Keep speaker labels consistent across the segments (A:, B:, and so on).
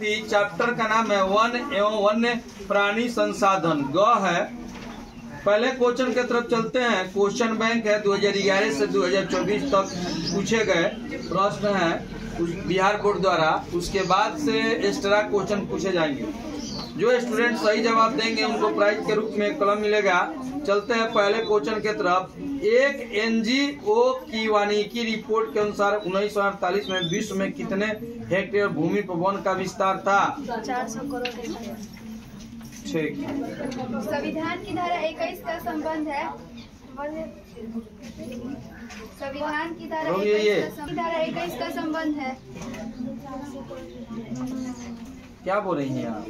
A: थी, चैप्टर का नाम है वन एवं वन्य प्राणी संसाधन। ग है। पहले क्वेश्चन की तरफ चलते हैं। क्वेश्चन बैंक है 2011 से 2024 तक पूछे गए प्रश्न हैं बिहार बोर्ड द्वारा। उसके बाद से एक्स्ट्रा क्वेश्चन पूछे जाएंगे। जो स्टूडेंट सही जवाब देंगे उनको प्राइज के रूप में कलम मिलेगा। चलते हैं पहले क्वेश्चन की तरफ। एक एनजीओ की वानिकी रिपोर्ट के अनुसार 1948 में विश्व में कितने हेक्टेयर भूमि पर वन का विस्तार था?
B: 400 करोड़।
A: ठीक।
B: संविधान की धारा 21 का संबंध है। संविधान की धारा 21 का संबंध है।
A: क्या बोल रही हैं आप?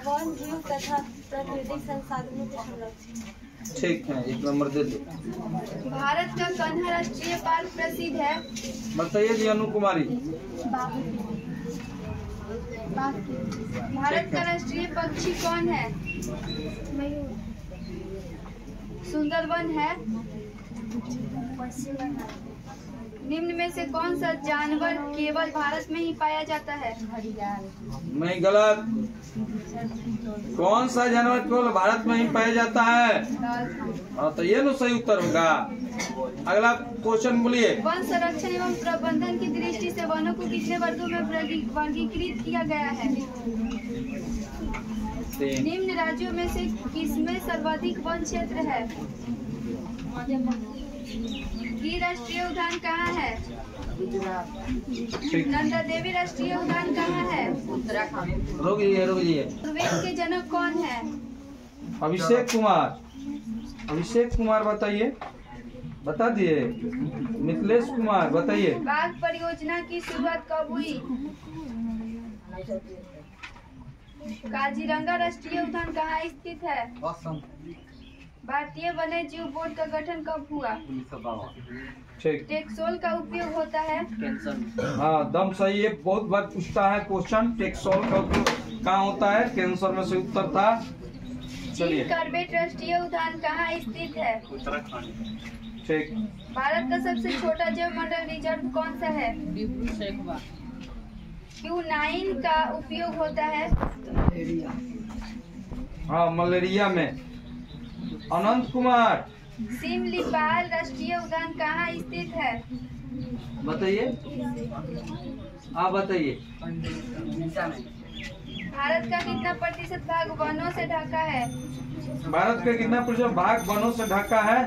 B: वन जीव तथा प्राकृतिक संसाधनों के संरक्षण।
A: ठीक है, 1 नंबर दे दो।
B: भारत का कन्हा राष्ट्रीय पार्क प्रसिद्ध है।
A: बताइए जी अनु कुमारी।
B: भारत का राष्ट्रीय पक्षी कौन है? सुंदरवन है। निम्न में से कौन सा जानवर केवल भारत में ही पाया जाता है?
A: नहीं, गलत। कौन सा जानवर केवल भारत में ही पाया जाता है? हाँ, तो ये तो सही उत्तर होगा। अगला क्वेश्चन बोलिए।
B: वन संरक्षण एवं प्रबंधन की दृष्टि से वनों को कितने वर्गों में वर्गीकृत किया गया है? निम्न राज्यों में से किसमें सर्वाधिक वन क्षेत्र है? गिर राष्ट्रीय उद्यान कहाँ है? नंदा देवी राष्ट्रीय उद्यान कहाँ है?
A: उत्तराखंड। रोगिए।
B: वेद के जनक कौन है?
A: अभिषेक कुमार। अभिषेक कुमार बताइए। बता दिए। मिथिलेश कुमार बताइए।
B: बाघ परियोजना की शुरुआत कब हुई? काजीरंगा राष्ट्रीय उद्यान कहाँ स्थित है? भारतीय वन्य जीव बोर्ड का गठन कब हुआ? ठीक। टेक्सोल का उपयोग होता है?
A: हाँ, दम सही है। बहुत बार पूछता है क्वेश्चन। टेक्सोल का उपयोग कहाँ होता है? कैंसर में से उत्तर था।
B: चलिए। कॉर्बेट राष्ट्रीय उद्यान कहाँ स्थित है?
A: उत्तराखंड। ठीक।
B: भारत का सबसे छोटा जैव मंडल रिजर्व कौन सा है? Q9 का उपयोग होता है?
A: हाँ, मलेरिया में। अनंत कुमार।
B: सिमलीपाल राष्ट्रीय उद्यान कहाँ स्थित है?
A: बताइए। आप बताइए।
B: भारत का कितना प्रतिशत भाग वनों से ढका है?
A: भारत का कितना प्रतिशत भाग वनों से ढका है?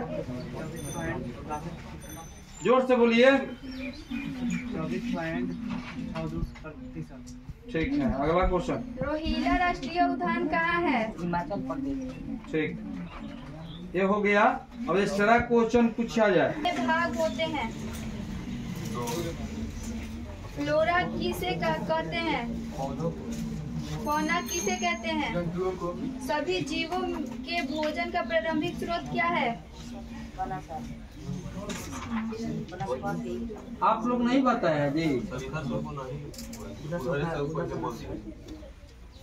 A: जोर से बोलिए। 24.6%। ठीक है, अगला क्वेश्चन।
B: रोहिला राष्ट्रीय उद्यान कहाँ है?
C: हिमाचल प्रदेश।
A: ठीक, ये हो गया। अब एक्स्ट्रा क्वेश्चन पूछा जाए।
B: भाग होते हैं। फ्लोरा किसे कहते हैं? फौना किसे कहते हैं? सभी जीवों के भोजन का प्रारंभिक स्रोत क्या है?
A: आप लोग नहीं बताया जी।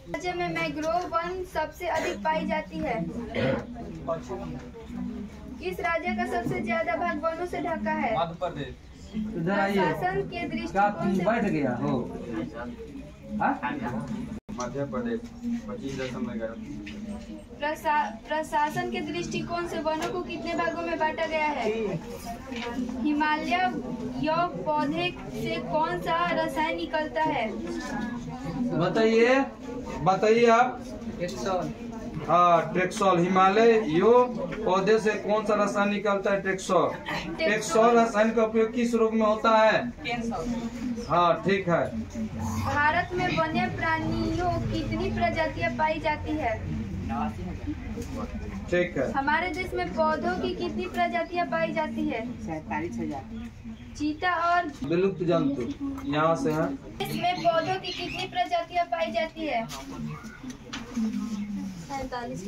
B: राज्य में मैंग्रोव वन सबसे अधिक पाई जाती है। किस राज्य का सबसे ज्यादा भाग वनों से ढका है?
C: मध्य प्रदेश।
B: प्रशासन के दृष्टिकोण से
A: बैठ गया हो।
C: मध्य प्रदेश 25.11।
B: प्रशासन के दृष्टिकोण से वनों को कितने भागों में बांटा गया है? हिमालय पौधे से कौन सा रसायन निकलता है?
A: बताइए, बताइए आप। हाँ, ट्रेक्सोल। हिमालय पौधे से कौन सा रसायन निकलता है? ट्रेक्सोल। ट्रेक्सोल रसायन का उपयोग किस रोग में होता है? हाँ, ठीक है।
B: भारत में वन्य प्राणियों कितनी प्रजातियां पाई जाती है?
A: ठीक है।
B: हमारे देश में पौधों की कितनी प्रजातियां पाई जाती है?
C: 47,000।
B: चीता और
A: विलुप्त जंतु यहाँ से है।
B: इसमें पौधों की कितनी प्रजातियां पाई जाती है? 47।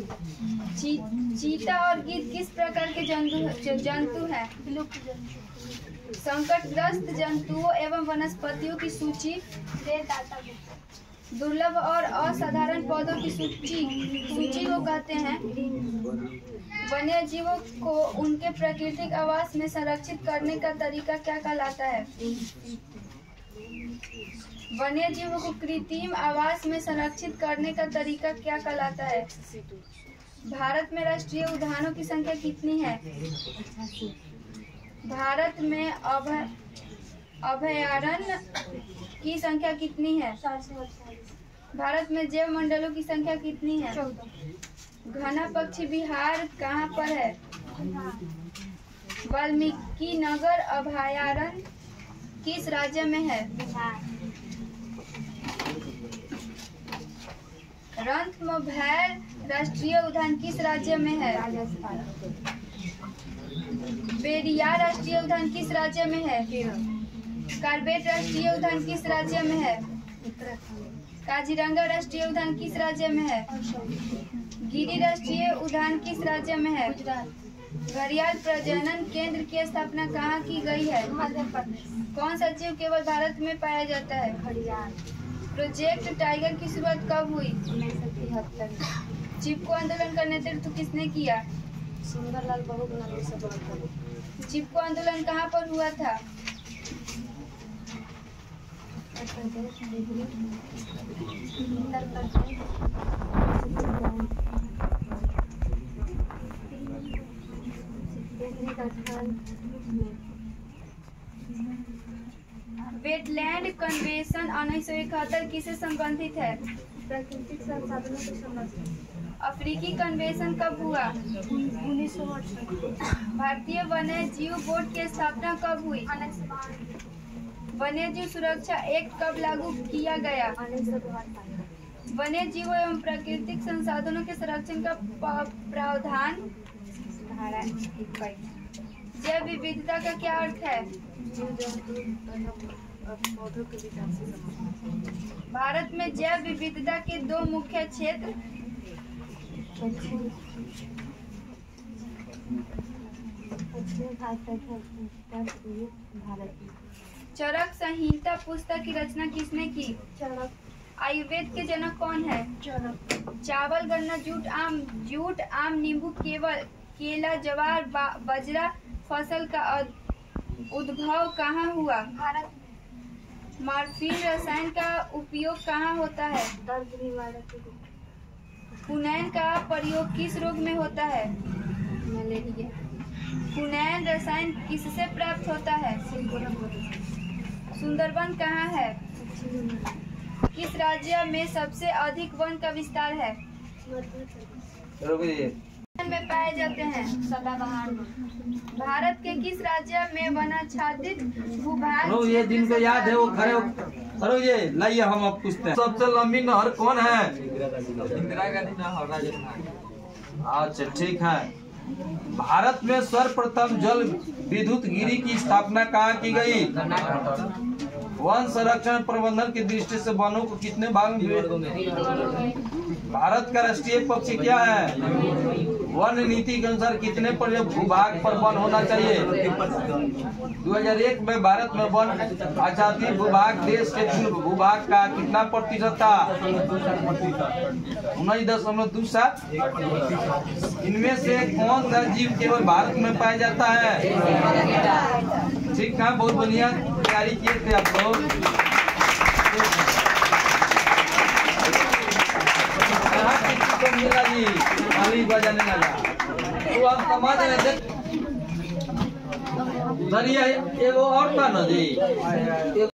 B: चीता और गिद्ध किस प्रकार के जंतु हैं? संकटग्रस्त जंतुओं एवं वनस्पतियों की सूची। दुर्लभ और असाधारण पौधों की सूची को कहते हैं। वन्य जीवों को उनके प्राकृतिक आवास में संरक्षित करने का तरीका क्या कहलाता है? वन्य जीवों को कृत्रिम आवास में संरक्षित करने का तरीका क्या कहलाता है? भारत में राष्ट्रीय उद्यानों की संख्या कितनी है? भारत में अभयारण्य की संख्या कितनी है? भारत में जैव मंडलों की संख्या कितनी है? घना पक्षी विहार कहाँ पर है? वाल्मीकि नगर अभयारण्य किस राज्य में है? रणथंभौर राष्ट्रीय उद्यान किस राज्य में है? पेरियार राष्ट्रीय उद्यान किस राज्य में है? कार्बेट राष्ट्रीय उद्यान किस राज्य में है? काजीरंगा राष्ट्रीय उद्यान किस राज्य में है? गिरी राष्ट्रीय उद्यान किस राज्य में है? घड़ियाल प्रजनन केंद्र की स्थापना कहाँ की गई है? कौन सा जीव केवल भारत में पाया जाता है? घड़ियाल। प्रोजेक्ट टाइगर की शुरुआत कब हुई? 1973। चिपको आंदोलन का नेतृत्व किसने किया? सुंदरलाल बहुगुणा। चिपको आंदोलन कहाँ पर हुआ था? वेटलैंड कन्वेंशन 1971 किससे संबंधित है? प्राकृतिक संसाधनों से संबंधित। अफ्रीकी कन्वेंशन कब हुआ? 1968। भारतीय वन्य जीव बोर्ड की स्थापना कब हुई? वन्य जीव सुरक्षा एक्ट कब लागू किया गया? 1972। वन्य जीवों एवं प्राकृतिक संसाधनों के संरक्षण का प्रावधान धारा 21। जैव विविधता का क्या अर्थ है? भारत में जैव विविधता के दो मुख्य क्षेत्र चरक संहिता पुस्तक की रचना किसने की? आयुर्वेद के जनक कौन है? चावल, गन्ना, जूट, आम, नींबू, केला, ज्वार, बाजरा फसल का उद्भव कहाँ हुआ? भारत। मॉर्फिन रसायन का उपयोग कहाँ होता है? दर्द निवारक। क्विनैन का प्रयोग किस रोग में होता है? मलेरिया। क्विनैन रसायन किससे प्राप्त होता है? सुंदरबन कहाँ है? किस राज्य में सबसे अधिक वन का विस्तार है? में पाए जाते हैं? सदाबहार। भारत के किस राज्य में वनाच्छादित भूभाग?
A: ये दिन को याद है वो खड़े करो। ये लाइए हम अब पूछते हैं, सबसे लंबी नहर कौन है?
C: इंदिरा गांधी नहर राजस्थान।
A: अच्छा ठीक है। भारत में सर्वप्रथम जल विद्युत गिरी की स्थापना कहाँ की गई? वन संरक्षण प्रबंधन की दृष्टि से वनों को कितने भाग में? भारत का राष्ट्रीय पक्षी क्या है? वन नीति के अनुसार कितने भूभाग पर वन होना चाहिए? 2001 में भारत में वन आच्छादित भूभाग देश के कुल भूभाग का कितना प्रतिशत था? 19.27। इनमें से कौन सा जीव केवल भारत में पाया जाता है? ठीक है, बहुत बढ़िया तैयारी किए थे आप लोग। मिला जी खाली बजाने लगा तो आप समझ रहे थे। एगो और था ना जी।